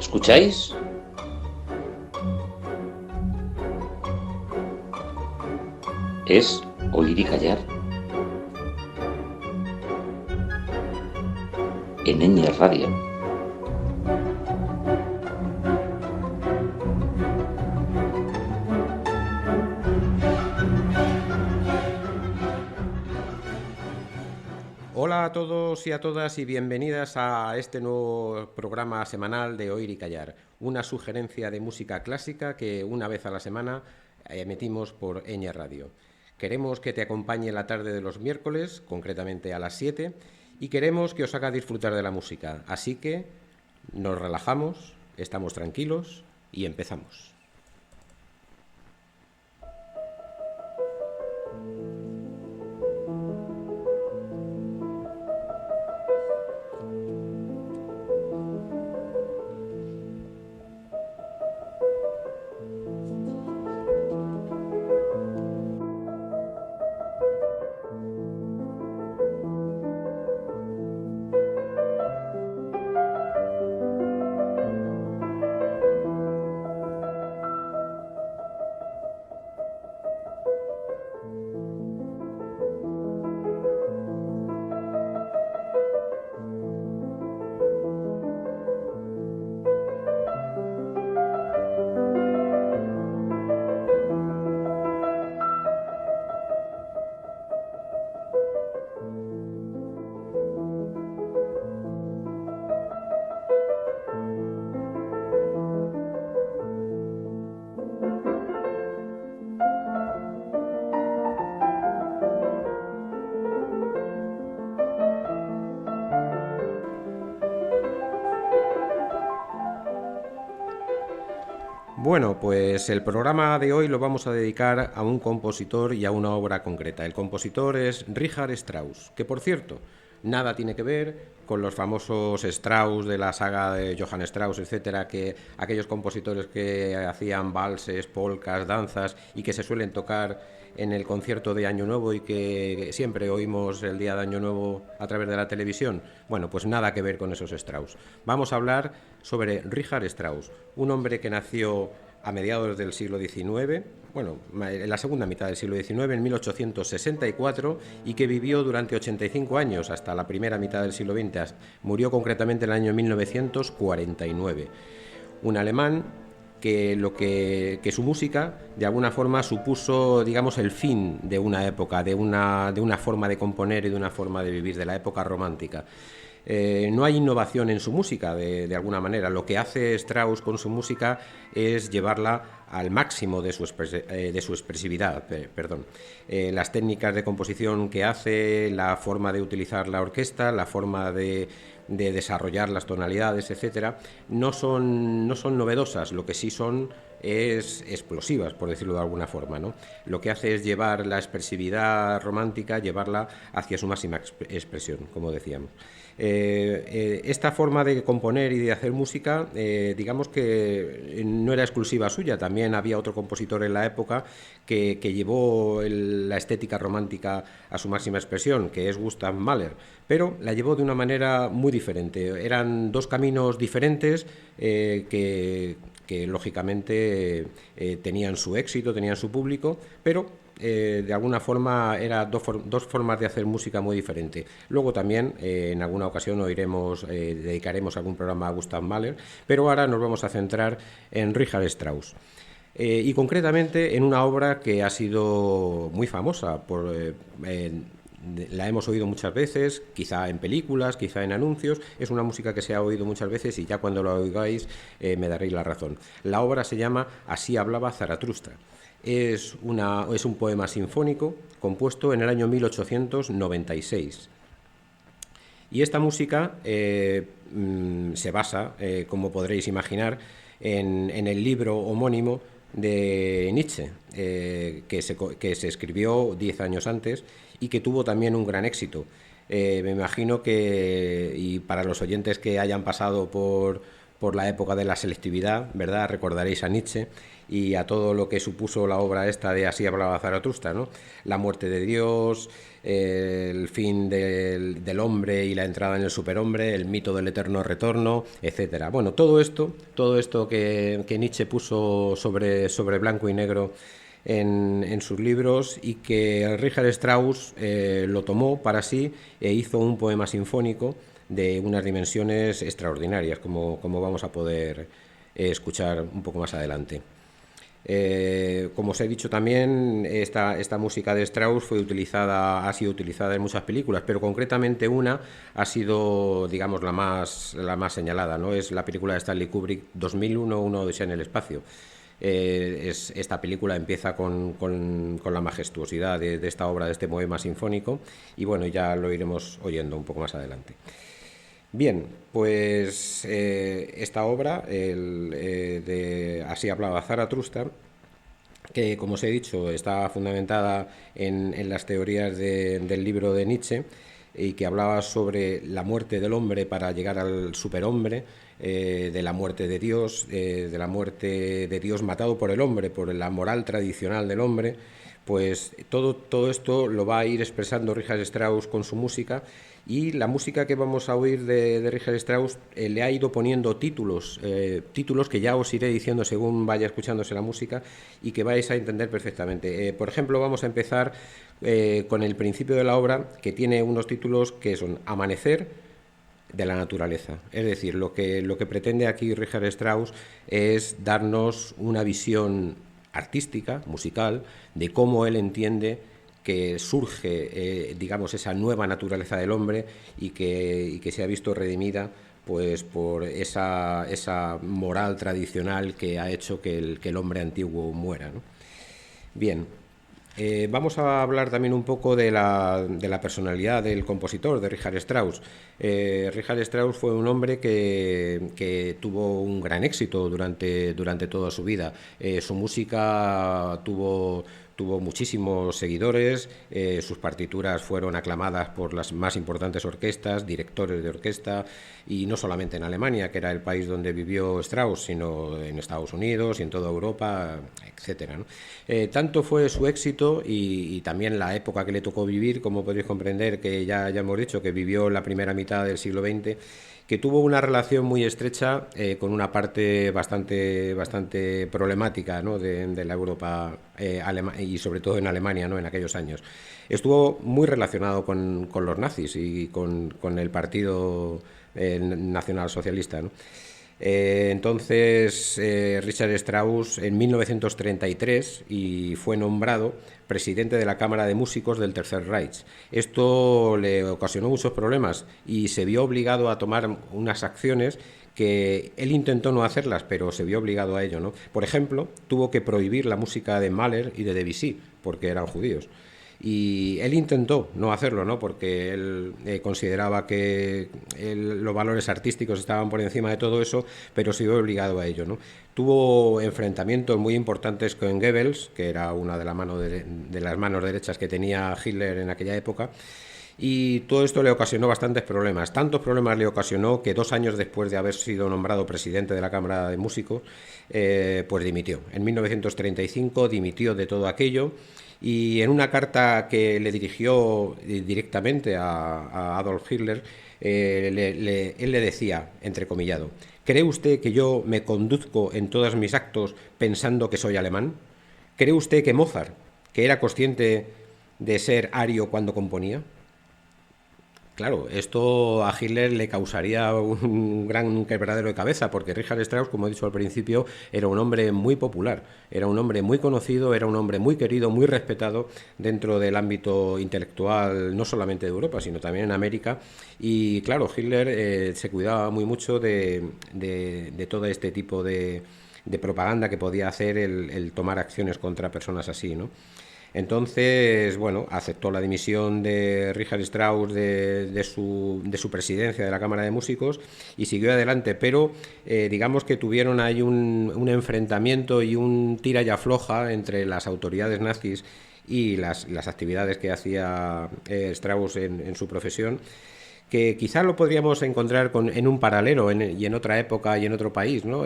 ¿Escucháis? Es oír y callar. En Ñ Radio. Hola a todos y a todas y bienvenidas a este nuevo programa semanal de Oír y Callar, una sugerencia de música clásica que una vez a la semana emitimos por Ñ Radio. Queremos que te acompañe la tarde de los miércoles, concretamente a las 7, y queremos que os haga disfrutar de la música. Así que nos relajamos, estamos tranquilos y empezamos. Bueno, pues el programa de hoy lo vamos a dedicar a un compositor y a una obra concreta. El compositor es Richard Strauss, que por cierto, nada tiene que ver con los famosos Strauss de la saga de Johann Strauss, etcétera, que aquellos compositores que hacían valses, polcas, danzas y que se suelen tocar en el concierto de Año Nuevo y que siempre oímos el día de Año Nuevo a través de la televisión. Bueno, pues nada que ver con esos Strauss. Vamos a hablar sobre Richard Strauss, un hombre que nació a mediados del siglo XIX, bueno, en la segunda mitad del siglo XIX, en 1864, y que vivió durante 85 años, hasta la primera mitad del siglo XX. Murió concretamente en el año 1949. Un alemán que su música de alguna forma supuso, digamos, el fin de una época, de una forma de componer y de una forma de vivir, de la época romántica. No hay innovación en su música, de alguna manera. Lo que hace Strauss con su música es llevarla al máximo de su expresividad. Las técnicas de composición que hace, la forma de utilizar la orquesta, la forma de desarrollar las tonalidades, etcétera, no son novedosas. Lo que sí son es explosivas, por decirlo de alguna forma, ¿no? Lo que hace es llevar la expresividad romántica, llevarla hacia su máxima expresión, como decíamos. Esta forma de componer y de hacer música, digamos que no era exclusiva suya. También había otro compositor en la época que llevó la estética romántica a su máxima expresión, que es Gustav Mahler, pero la llevó de una manera muy diferente. Eran dos caminos diferentes que lógicamente tenían su éxito, tenían su público, pero de alguna forma eran dos formas de hacer música muy diferentes. Luego también en alguna ocasión dedicaremos algún programa a Gustav Mahler, pero ahora nos vamos a centrar en Richard Strauss. Y concretamente en una obra que ha sido muy famosa la hemos oído muchas veces, quizá en películas, quizá en anuncios. Es una música que se ha oído muchas veces y ya cuando la oigáis me daréis la razón. La obra se llama Así hablaba Zaratustra. Es un poema sinfónico compuesto en el año 1896. Y esta música se basa, como podréis imaginar, en el libro homónimo de Nietzsche, que se escribió 10 años antes y que tuvo también un gran éxito. Me imagino que, y para los oyentes que hayan pasado por por la época de la selectividad, ¿verdad? Recordaréis a Nietzsche y a todo lo que supuso la obra esta de Así hablaba Zaratustra, ¿no? La muerte de Dios, el fin del hombre y la entrada en el superhombre, el mito del eterno retorno, etcétera. Bueno, todo esto que Nietzsche puso sobre blanco y negro en sus libros, y que Richard Strauss lo tomó para sí e hizo un poema sinfónico de unas dimensiones extraordinarias, como vamos a poder escuchar un poco más adelante. Como os he dicho también, esta música de Strauss ha sido utilizada en muchas películas, pero concretamente una ha sido, digamos, la más señalada, ¿no? Es la película de Stanley Kubrick, 2001, Una odisea en el espacio. Esta película empieza con la majestuosidad de esta obra, de este poema sinfónico, y bueno, ya lo iremos oyendo un poco más adelante. Bien, pues esta obra, de Así hablaba Zaratustra, que como os he dicho está fundamentada en las teorías del libro de Nietzsche, y que hablaba sobre la muerte del hombre para llegar al superhombre, de la muerte de Dios matado por el hombre, por la moral tradicional del hombre. Pues todo esto lo va a ir expresando Richard Strauss con su música, y la música que vamos a oír de Richard Strauss le ha ido poniendo títulos que ya os iré diciendo según vaya escuchándose la música y que vais a entender perfectamente. Por ejemplo, vamos a empezar con el principio de la obra, que tiene unos títulos que son Amanecer de la naturaleza. Es decir, lo que pretende aquí Richard Strauss es darnos una visión artística, musical, de cómo él entiende que surge, digamos, esa nueva naturaleza del hombre, y que se ha visto redimida pues por esa moral tradicional que ha hecho que el hombre antiguo muera, ¿no? Bien, vamos a hablar también un poco de la personalidad del compositor, de Richard Strauss. Richard Strauss fue un hombre que tuvo un gran éxito durante toda su vida. Su música tuvo muchísimos seguidores, sus partituras fueron aclamadas por las más importantes orquestas, directores de orquesta, y no solamente en Alemania, que era el país donde vivió Strauss, sino en Estados Unidos y en toda Europa, etcétera, ¿no? Tanto fue su éxito y también la época que le tocó vivir, como podéis comprender, que ya hemos dicho que vivió la primera mitad del siglo XX, que tuvo una relación muy estrecha con una parte bastante problemática, ¿no?, de la Europa y sobre todo en Alemania, ¿no?, en aquellos años. Estuvo muy relacionado con los nazis y con el Partido Nacionalsocialista, ¿no? Entonces Richard Strauss en 1933 y fue nombrado presidente de la Cámara de Músicos del Tercer Reich. Esto le ocasionó muchos problemas y se vio obligado a tomar unas acciones que él intentó no hacerlas, pero se vio obligado a ello, ¿no? Por ejemplo, tuvo que prohibir la música de Mahler y de Debussy porque eran judíos. Y él intentó no hacerlo, ¿no?, porque él consideraba que los valores artísticos estaban por encima de todo eso, pero se vio obligado a ello, ¿no? Tuvo enfrentamientos muy importantes con Goebbels, que era una de las manos derechas que tenía Hitler en aquella época, y todo esto le ocasionó bastantes problemas. Tantos problemas le ocasionó que 2 años después de haber sido nombrado presidente de la Cámara de Músicos, pues dimitió. En 1935 dimitió de todo aquello, y en una carta que le dirigió directamente a Adolf Hitler, él le decía, entrecomillado: ¿cree usted que yo me conduzco en todos mis actos pensando que soy alemán? ¿Cree usted que Mozart, que era consciente de ser ario cuando componía? Claro, esto a Hitler le causaría un gran quebradero de cabeza, porque Richard Strauss, como he dicho al principio, era un hombre muy popular, era un hombre muy conocido, era un hombre muy querido, muy respetado dentro del ámbito intelectual, no solamente de Europa, sino también en América. Y claro, Hitler se cuidaba muy mucho de todo este tipo de propaganda que podía hacer el tomar acciones contra personas así, ¿no? Entonces, bueno, aceptó la dimisión de Richard Strauss de su presidencia de la Cámara de Músicos y siguió adelante, pero digamos que tuvieron ahí un enfrentamiento y un tira y afloja entre las autoridades nazis y las actividades que hacía Strauss en su profesión, que quizás lo podríamos encontrar en un paralelo y en otra época y en otro país, ¿no?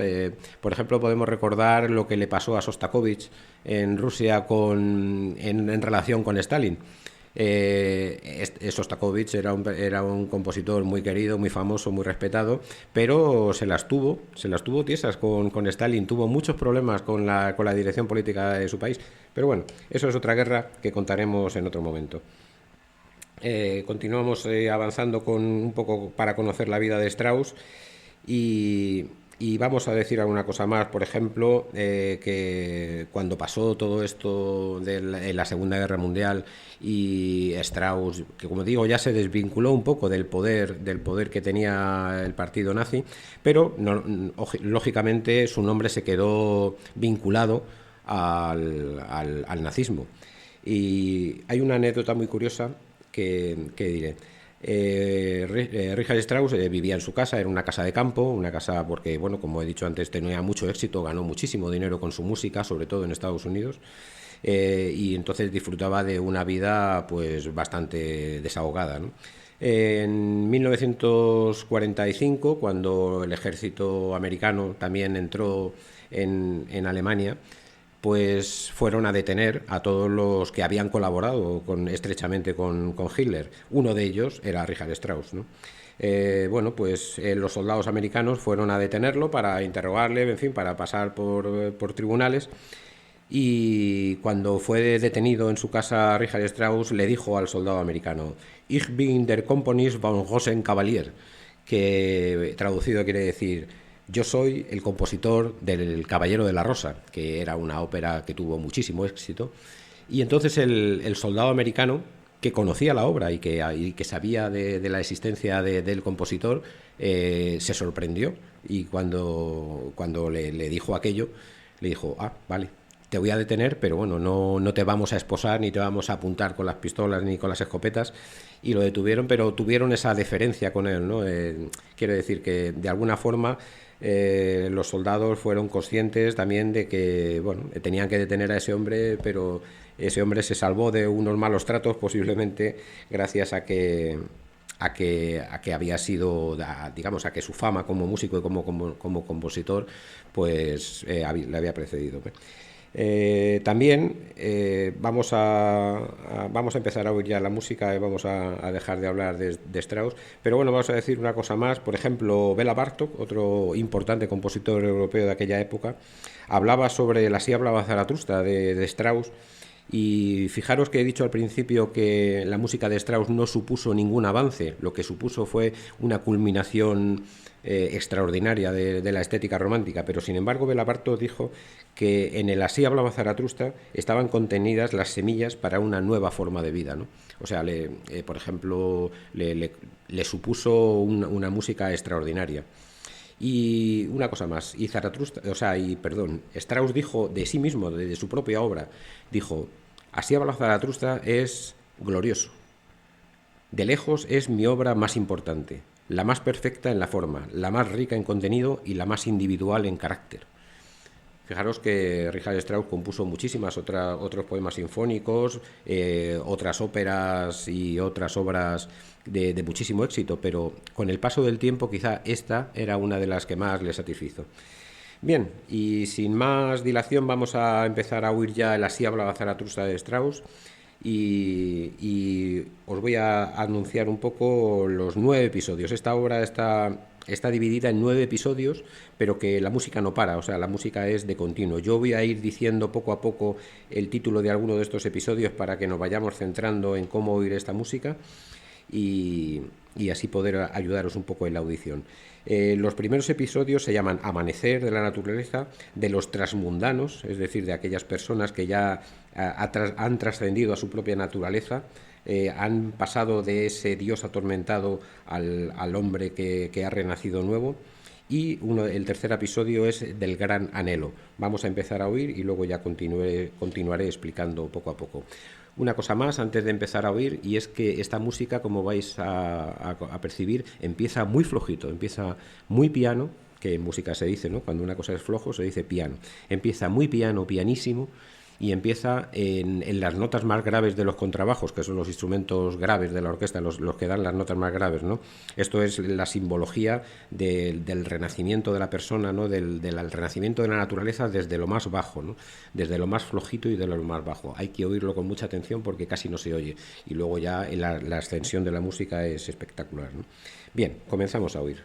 Por ejemplo, podemos recordar lo que le pasó a Sostakovich en Rusia en relación con Stalin. Sostakovich era un compositor muy querido, muy famoso, muy respetado, pero se las tuvo tiesas con Stalin, tuvo muchos problemas con la dirección política de su país, pero bueno, eso es otra guerra que contaremos en otro momento. Continuamos avanzando con un poco para conocer la vida de Strauss y vamos a decir alguna cosa más. Por ejemplo, que cuando pasó todo esto de la Segunda Guerra Mundial y Strauss, que como digo ya se desvinculó un poco del poder que tenía el partido nazi, pero no, lógicamente su nombre se quedó vinculado al nazismo. Y hay una anécdota muy curiosa que diré. Richard Strauss vivía en su casa, era una casa de campo, una casa porque, bueno, como he dicho antes, tenía mucho éxito, ganó muchísimo dinero con su música, sobre todo en Estados Unidos, y entonces disfrutaba de una vida pues bastante desahogada, ¿no? En 1945, cuando el ejército americano también entró en Alemania, pues fueron a detener a todos los que habían colaborado estrechamente con Hitler. Uno de ellos era Richard Strauss, ¿no? Bueno, pues los soldados americanos fueron a detenerlo para interrogarle, en fin, para pasar por tribunales. Y cuando fue detenido en su casa, Richard Strauss le dijo al soldado americano: Ich bin der Komponist von Rosen Cavalier, que traducido quiere decir: yo soy el compositor del Caballero de la Rosa, que era una ópera que tuvo muchísimo éxito. Y entonces el soldado americano, que conocía la obra y que sabía de la existencia del compositor, se sorprendió. Y cuando le dijo aquello, le dijo: ah, vale, te voy a detener, pero bueno, no te vamos a esposar, ni te vamos a apuntar con las pistolas ni con las escopetas. Y lo detuvieron, pero tuvieron esa deferencia con él, ¿no? Quiere decir que de alguna forma los soldados fueron conscientes también de que, bueno, tenían que detener a ese hombre, pero ese hombre se salvó de unos malos tratos, posiblemente gracias a que había sido, digamos, a que su fama como músico y como compositor, pues le había precedido. También vamos a empezar a oír ya la música y vamos a dejar de hablar de Strauss, pero bueno, vamos a decir una cosa más. Por ejemplo, Béla Bartók, otro importante compositor europeo de aquella época, hablaba sobre el Así hablaba Zaratustra de Strauss. Y fijaros que he dicho al principio que la música de Strauss no supuso ningún avance, lo que supuso fue una culminación extraordinaria de la estética romántica, pero sin embargo Béla Bartók dijo que en el Así hablaba Zaratustra estaban contenidas las semillas para una nueva forma de vida, ¿no? O sea, por ejemplo, le supuso una música extraordinaria. Y una cosa más, Strauss dijo de sí mismo, de su propia obra, dijo: Así habla Zaratustra es glorioso. De lejos es mi obra más importante, la más perfecta en la forma, la más rica en contenido y la más individual en carácter. Fijaros que Richard Strauss compuso muchísimas otros poemas sinfónicos, otras óperas y otras obras de muchísimo éxito, pero con el paso del tiempo quizá esta era una de las que más le satisfizo. Bien, y sin más dilación vamos a empezar a oír ya el Así hablaba Zaratustra de Strauss y os voy a anunciar un poco los 9 episodios. Esta obra está dividida en 9 episodios, pero que la música no para, o sea, la música es de continuo. Yo voy a ir diciendo poco a poco el título de alguno de estos episodios para que nos vayamos centrando en cómo oír esta música y así poder ayudaros un poco en la audición. Los primeros episodios se llaman Amanecer de la naturaleza, de los transmundanos, es decir, de aquellas personas que ya han trascendido a su propia naturaleza, han pasado de ese Dios atormentado al hombre que ha renacido nuevo. Y el tercer episodio es del gran anhelo. Vamos a empezar a oír y luego ya continuaré explicando poco a poco. Una cosa más antes de empezar a oír, y es que esta música, como vais a percibir, empieza muy flojito, empieza muy piano, que en música se dice, ¿no? Cuando una cosa es flojo se dice piano. Empieza muy piano, pianísimo, y empieza en las notas más graves de los contrabajos, que son los instrumentos graves de la orquesta, los que dan las notas más graves, ¿no? Esto es la simbología del renacimiento de la persona, ¿no? Del renacimiento de la naturaleza desde lo más bajo, ¿no? Desde lo más flojito y de lo más bajo. Hay que oírlo con mucha atención porque casi no se oye. Y luego ya la ascensión de la música es espectacular, ¿no? Bien, comenzamos a oír.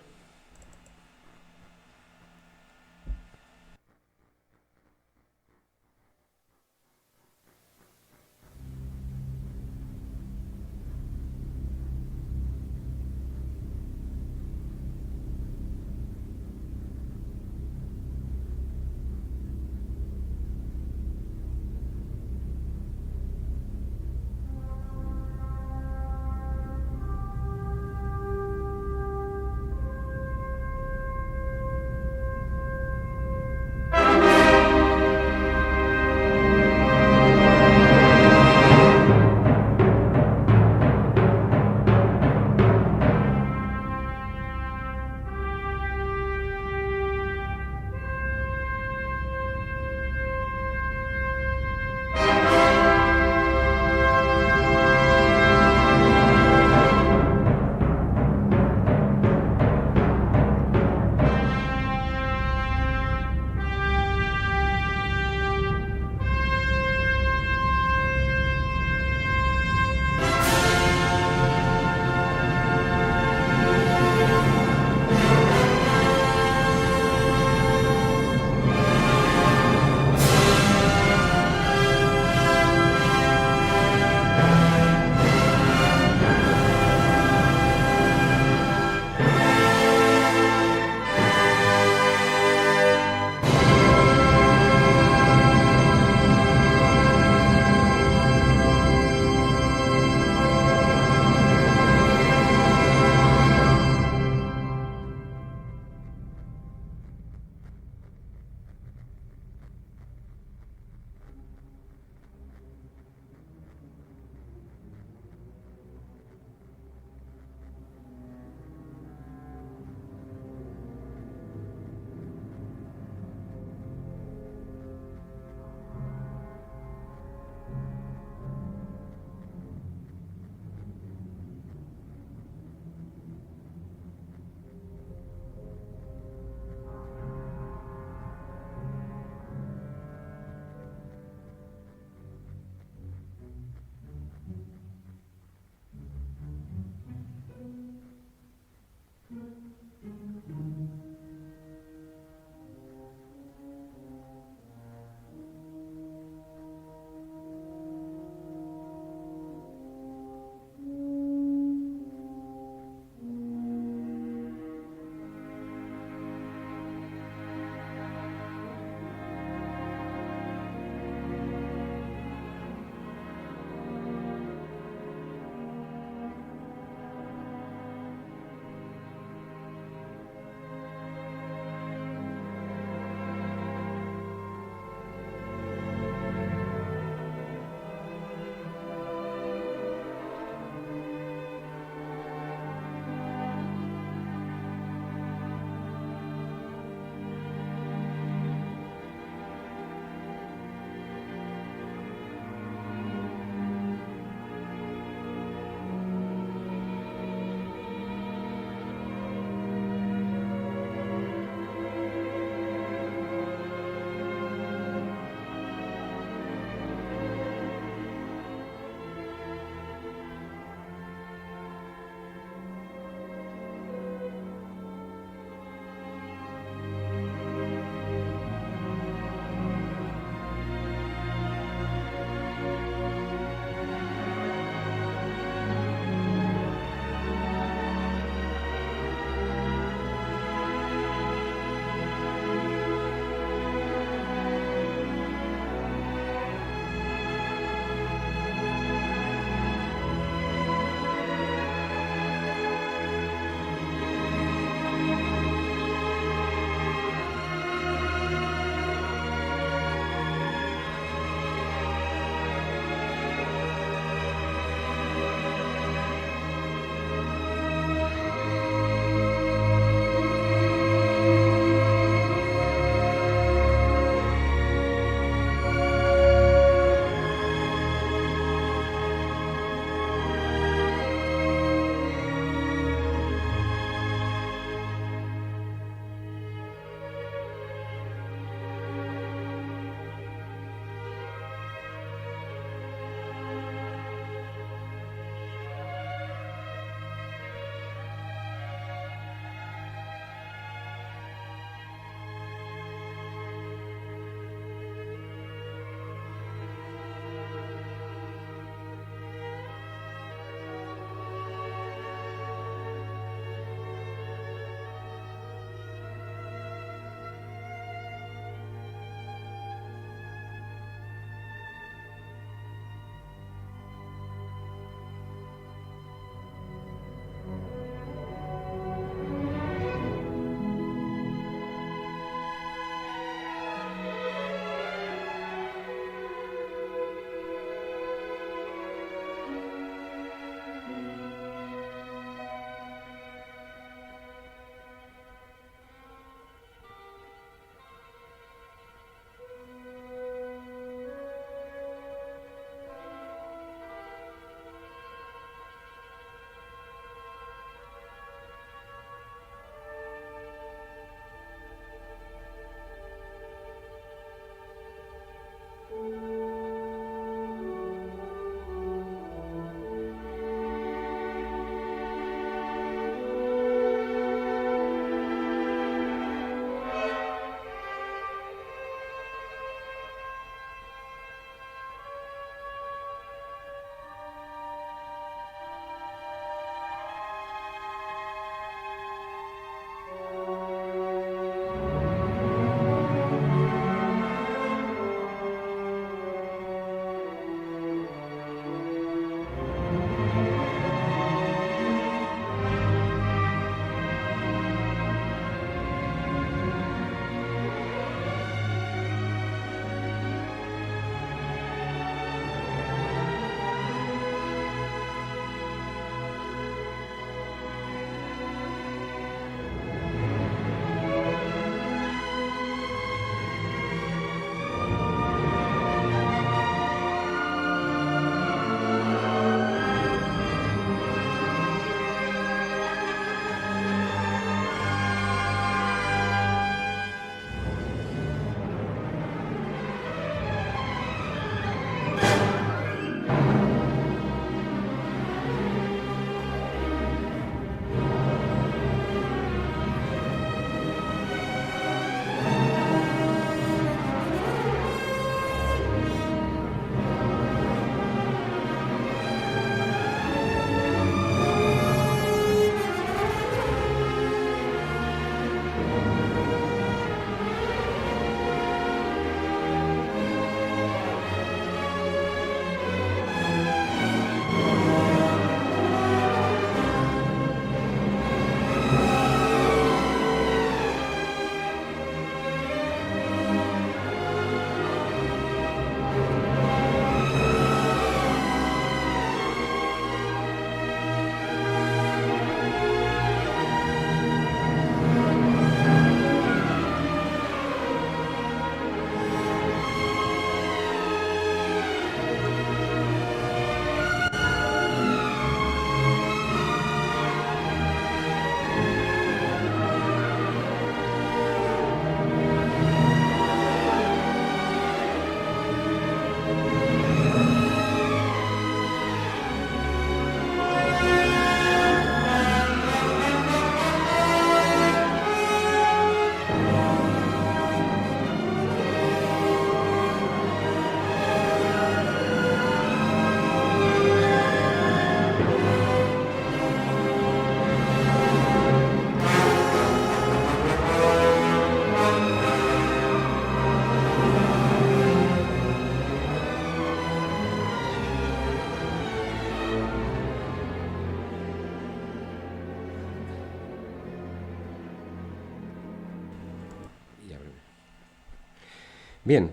Bien,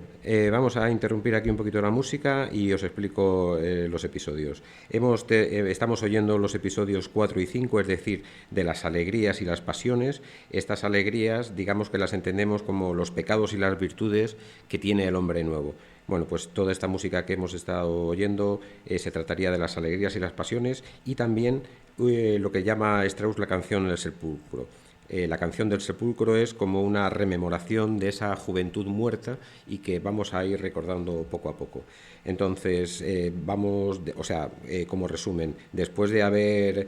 vamos a interrumpir aquí un poquito la música y os explico los episodios. Estamos oyendo los episodios 4 y 5, es decir, de las alegrías y las pasiones. Estas alegrías, digamos que las entendemos como los pecados y las virtudes que tiene el hombre nuevo. Bueno, pues toda esta música que hemos estado oyendo se trataría de las alegrías y las pasiones y también lo que llama Strauss la canción El Sepulcro. La canción del sepulcro es como una rememoración de esa juventud muerta y que vamos a ir recordando poco a poco. Entonces, como resumen, después de habernos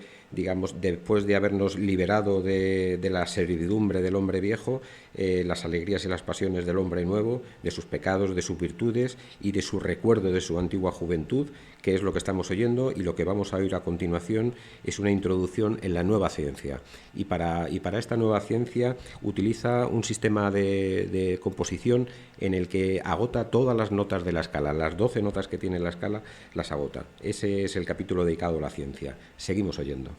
liberado de la servidumbre del hombre viejo, las alegrías y las pasiones del hombre nuevo, de sus pecados, de sus virtudes y de su recuerdo de su antigua juventud, que es lo que estamos oyendo, y lo que vamos a oír a continuación es una introducción en la nueva ciencia. Y para esta nueva ciencia utiliza un sistema de composición en el que agota todas las notas de la escala, las 12 notas que tiene la escala las agota. Ese es el capítulo dedicado a la ciencia. Seguimos oyendo.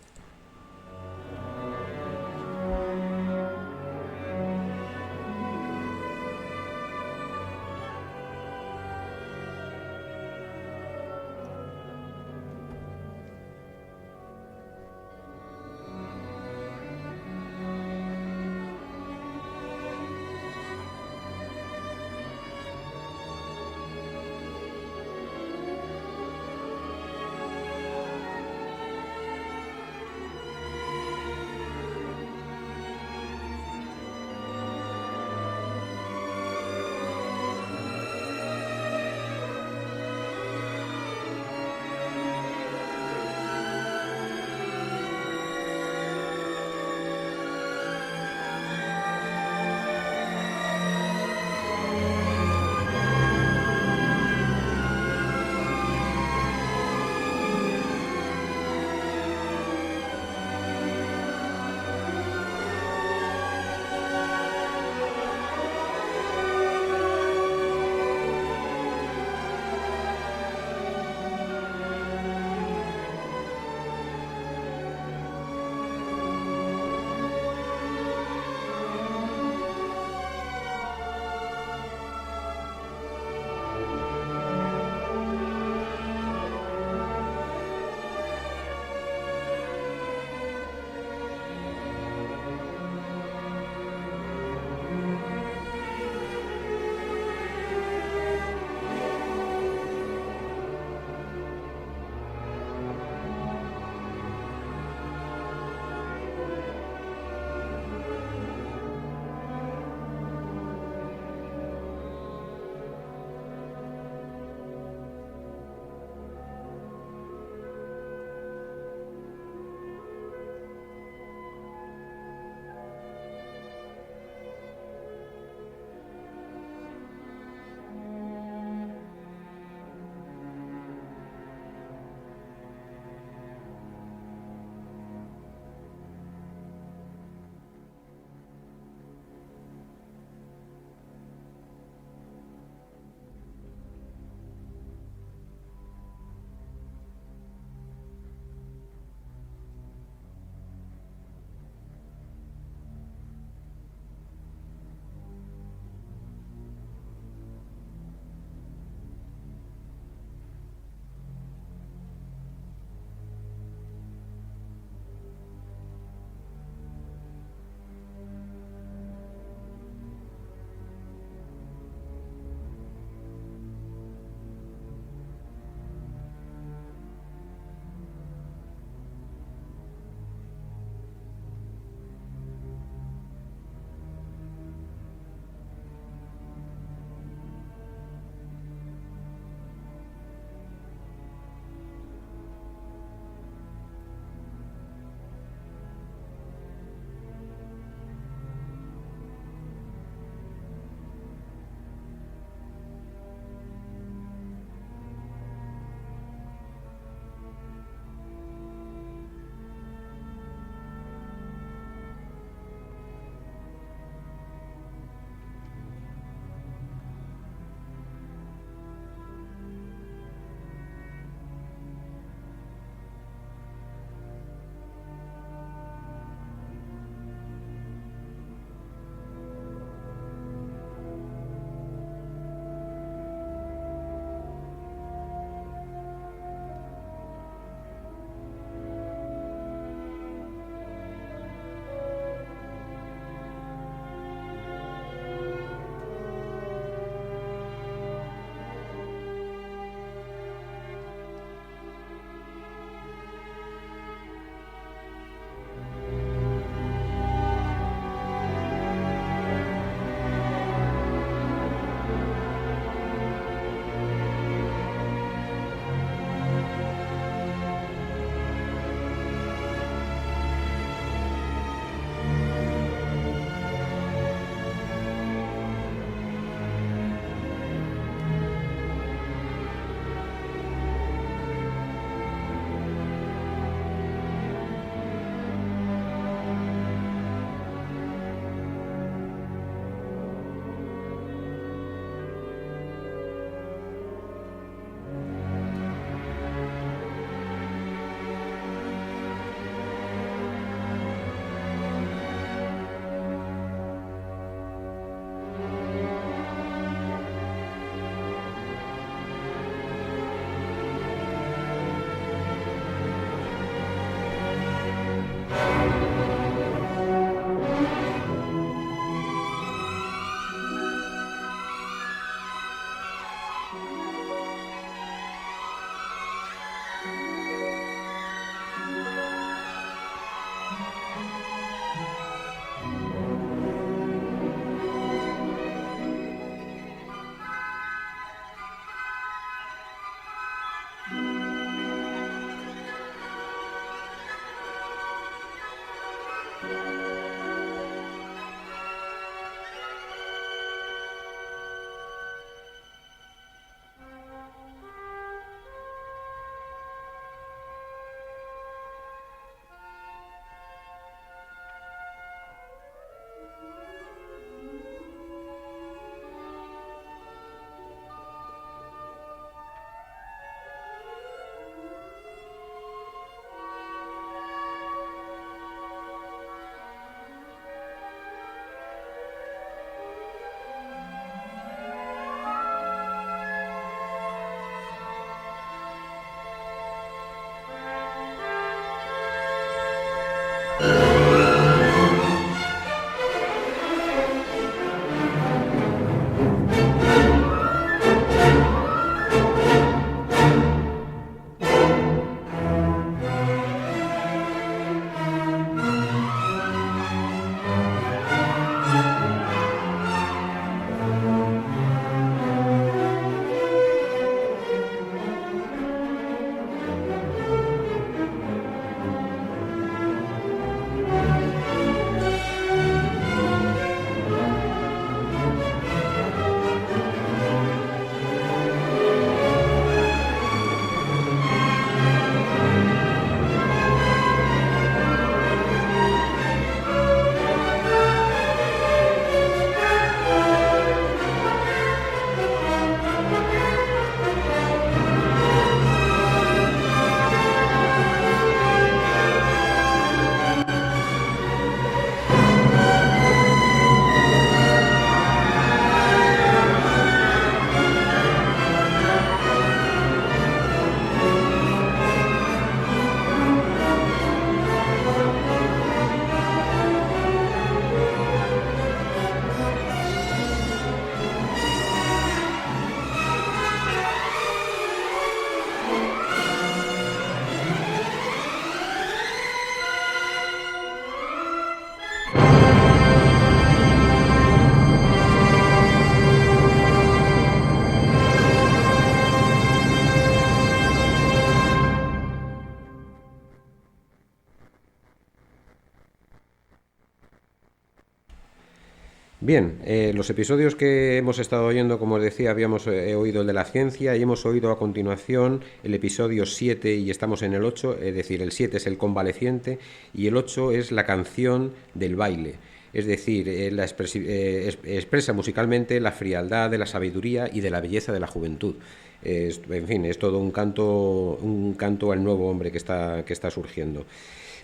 Bien, los episodios que hemos estado oyendo, como os decía, habíamos oído el de la ciencia y hemos oído a continuación el episodio 7 y estamos en el 8, es decir, el 7 es el convaleciente y el 8 es la canción del baile. Es decir, expresa musicalmente la frialdad de la sabiduría y de la belleza de la juventud. En fin, es todo un canto al nuevo hombre que está surgiendo.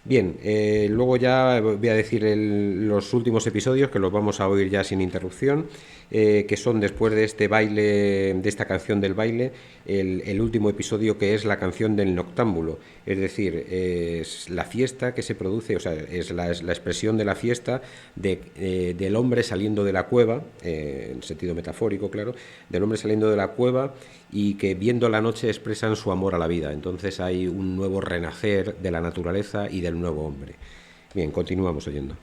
Bien, luego ya voy a decir los últimos episodios que los vamos a oír ya sin interrupción, que son después de este baile, de esta canción del baile, el último episodio que es la canción del noctámbulo, es decir, es la fiesta que se produce, o sea, es la expresión de la fiesta del hombre saliendo de la cueva, en sentido metafórico, claro, del hombre saliendo de la cueva y que viendo la noche expresan su amor a la vida. Entonces hay un nuevo renacer de la naturaleza y del nuevo hombre. Bien, continuamos oyendo.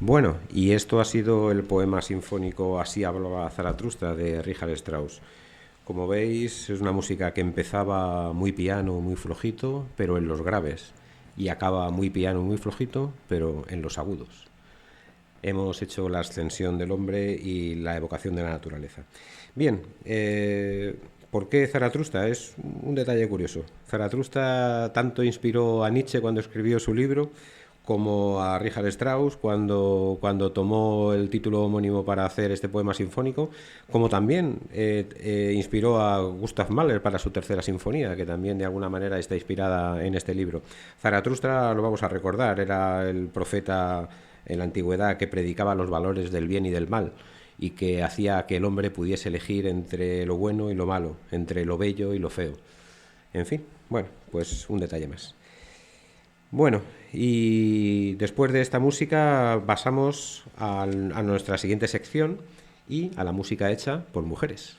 Bueno, y esto ha sido el poema sinfónico Así hablaba Zaratustra de Richard Strauss. Como veis, es una música que empezaba muy piano, muy flojito, pero en los graves, y acaba muy piano, muy flojito, pero en los agudos. Hemos hecho la ascensión del hombre y la evocación de la naturaleza. Bien, ¿por qué Zaratustra? Es un detalle curioso. Zaratustra tanto inspiró a Nietzsche cuando escribió su libro, como a Richard Strauss cuando tomó el título homónimo para hacer este poema sinfónico, como también inspiró a Gustav Mahler para su tercera sinfonía, que también de alguna manera está inspirada en este libro. Zaratustra, lo vamos a recordar, era el profeta en la antigüedad que predicaba los valores del bien y del mal y que hacía que el hombre pudiese elegir entre lo bueno y lo malo, entre lo bello y lo feo. En fin, bueno, pues un detalle más. Bueno, y después de esta música pasamos a nuestra siguiente sección y a la música hecha por mujeres.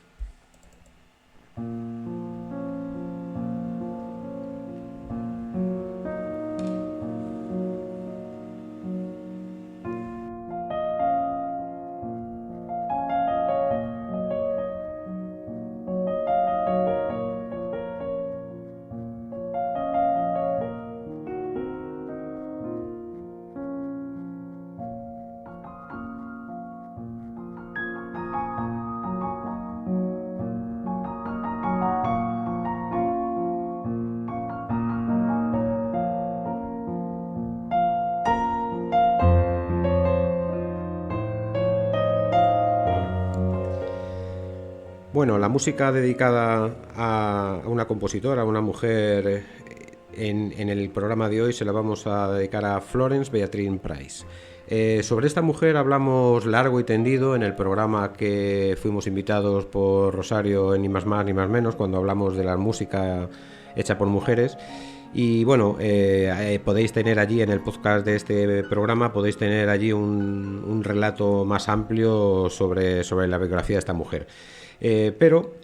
Bueno, la música dedicada a una compositora, a una mujer, en el programa de hoy se la vamos a dedicar a Florence Beatrice Price. Sobre esta mujer hablamos largo y tendido en el programa que fuimos invitados por Rosario en Ni Más Más Ni Más Menos, cuando hablamos de la música hecha por mujeres. Y bueno, podéis tener allí en el podcast de este programa, podéis tener allí un relato más amplio sobre la biografía de esta mujer. Pero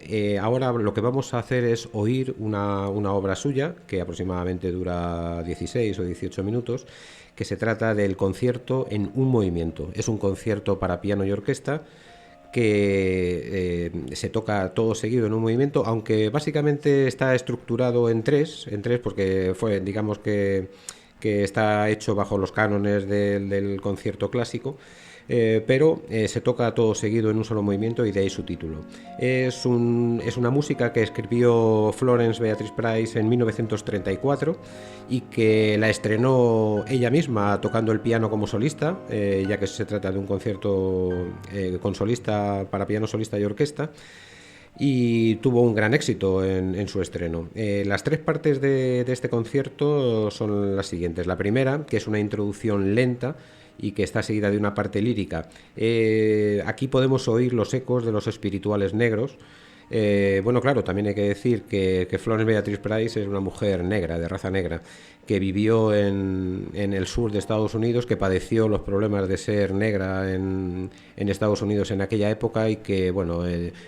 ahora lo que vamos a hacer es oír una obra suya, que aproximadamente dura 16 o 18 minutos, que se trata del concierto en un movimiento. Es un concierto para piano y orquesta que se toca todo seguido en un movimiento, aunque básicamente está estructurado en tres porque fue, digamos que está hecho bajo los cánones del concierto clásico. Pero se toca todo seguido en un solo movimiento y de ahí su título. Es una música que escribió Florence Beatrice Price en 1934 y que la estrenó ella misma tocando el piano como solista, ya que se trata de un concierto con solista para piano solista y orquesta. Y tuvo un gran éxito en su estreno. Las tres partes de este concierto son las siguientes. La primera, que es una introducción lenta y que está seguida de una parte lírica. Aquí podemos oír los ecos de los espirituales negros. Bueno, claro, también hay que decir que Florence Beatrice Price es una mujer negra, de raza negra, que vivió en el sur de Estados Unidos, que padeció los problemas de ser negra en Estados Unidos en aquella época y que, bueno,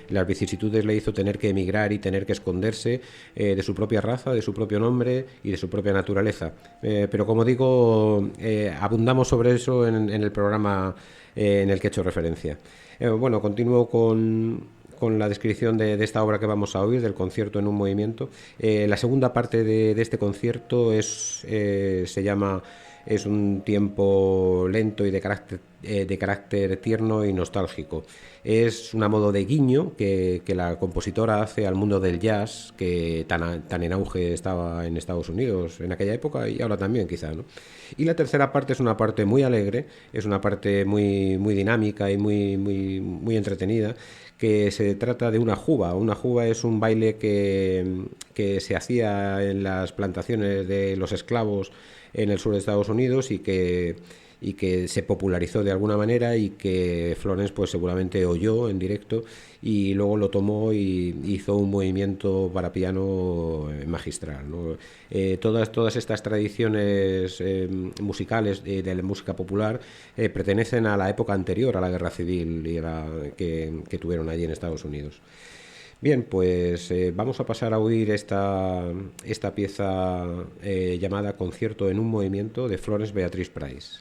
las vicisitudes le hizo tener que emigrar y tener que esconderse de su propia raza, de su propio nombre y de su propia naturaleza. Pero como digo, abundamos sobre eso en el programa en el que he hecho referencia. Bueno, continúo con la descripción de esta obra que vamos a oír, del concierto en un movimiento. La segunda parte de este concierto se llama Es un tiempo lento y de carácter tierno y nostálgico. Es un modo de guiño que la compositora hace al mundo del jazz, que tan en auge estaba en Estados Unidos en aquella época y ahora también quizá, ¿no? Y la tercera parte es una parte muy alegre, es una parte muy, muy dinámica y muy entretenida, que se trata de una juba. Una juba es un baile que se hacía en las plantaciones de los esclavos en el sur de Estados Unidos y que se popularizó de alguna manera y que Florence pues seguramente oyó en directo y luego lo tomó y hizo un movimiento para piano magistral, ¿no? Todas estas tradiciones musicales de la música popular pertenecen a la época anterior a la guerra civil y que tuvieron allí en Estados Unidos. Bien, pues vamos a pasar a oír esta pieza llamada Concierto en un movimiento de Florence Beatrice Price.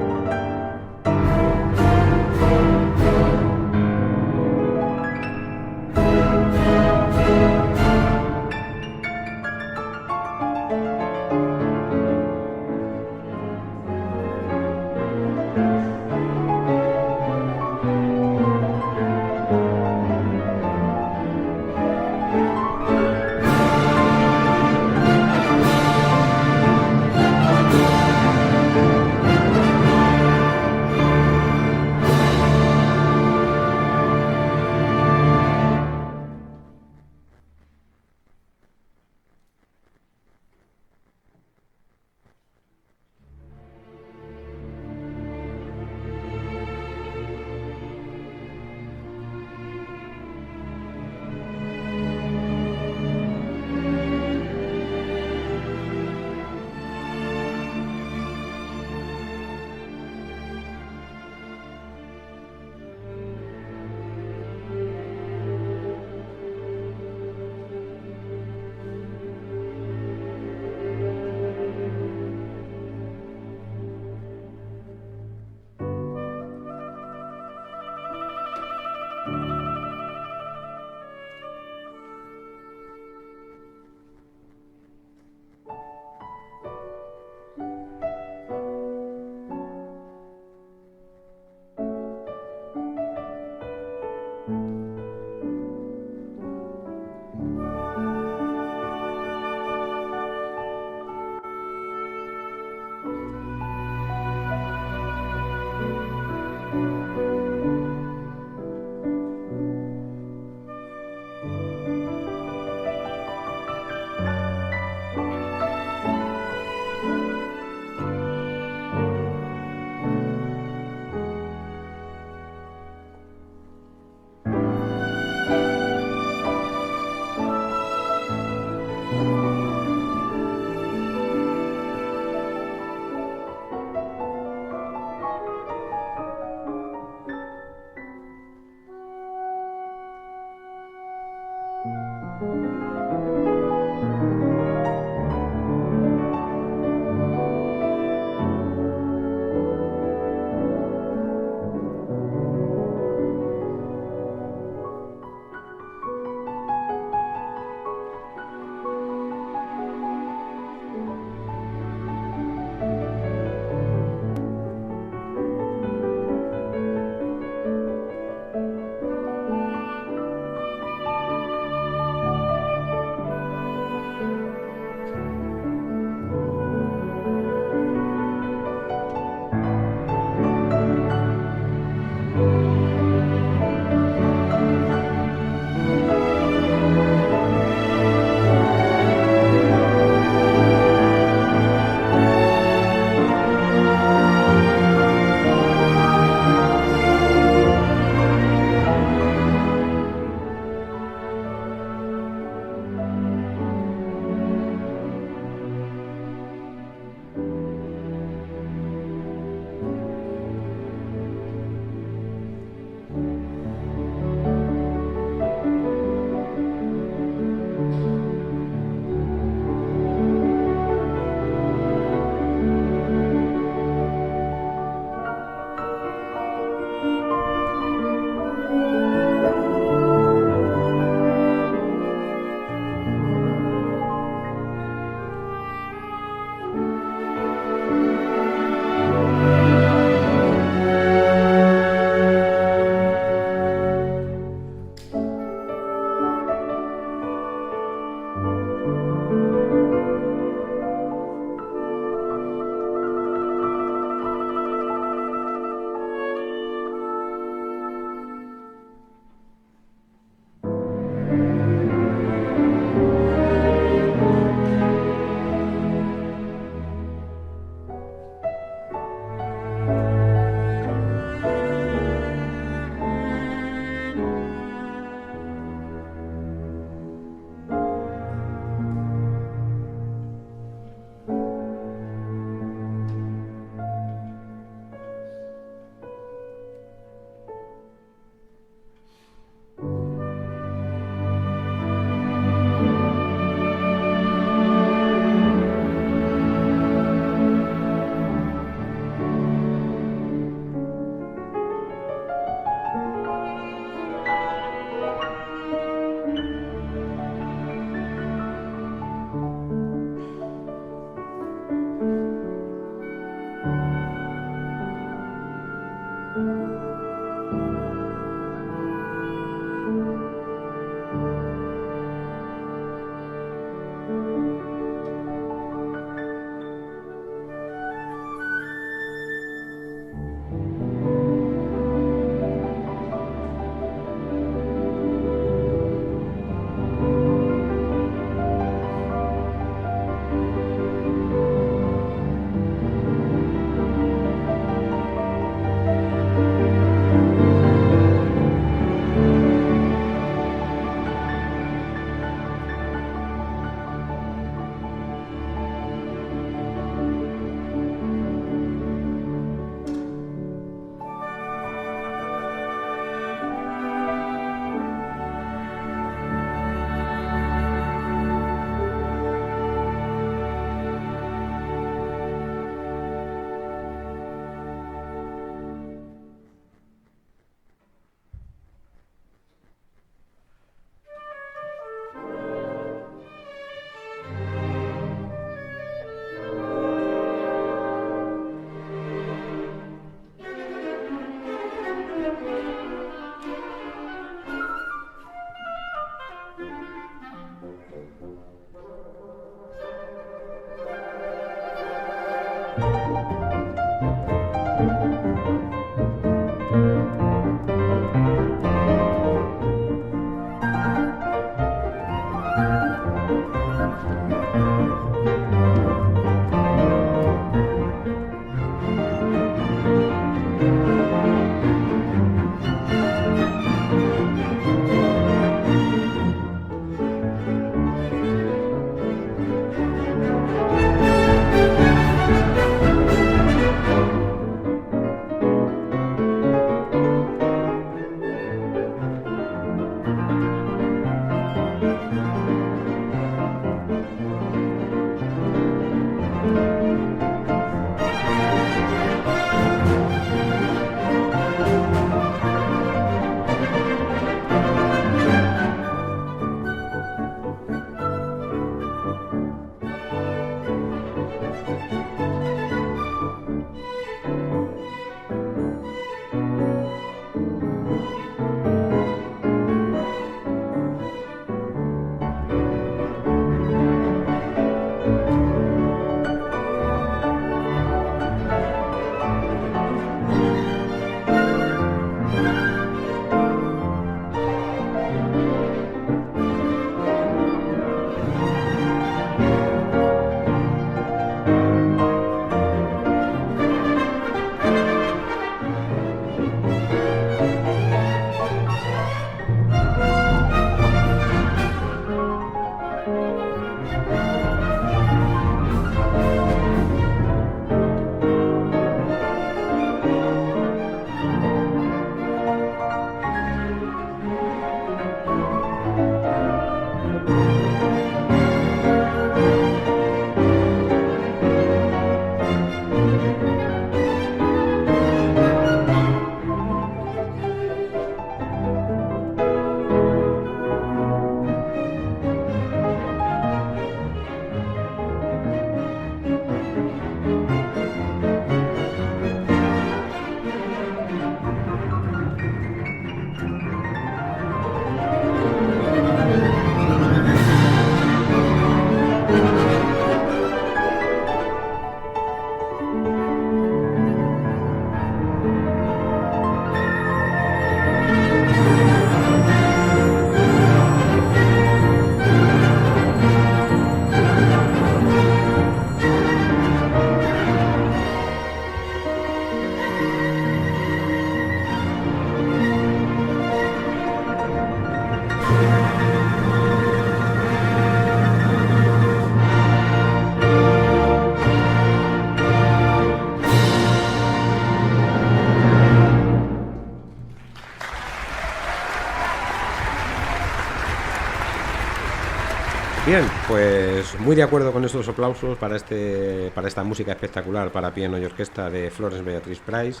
Bien, pues muy de acuerdo con estos aplausos para esta música espectacular para piano y orquesta de Florence Beatrice Price.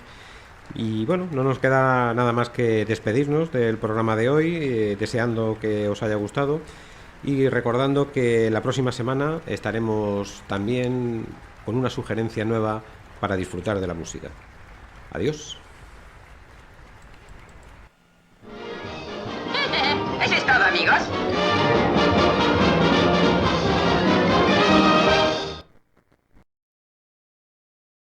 Y bueno, no nos queda nada más que despedirnos del programa de hoy, deseando que os haya gustado y recordando que la próxima semana estaremos también con una sugerencia nueva para disfrutar de la música. Adiós. Eso es todo, amigos.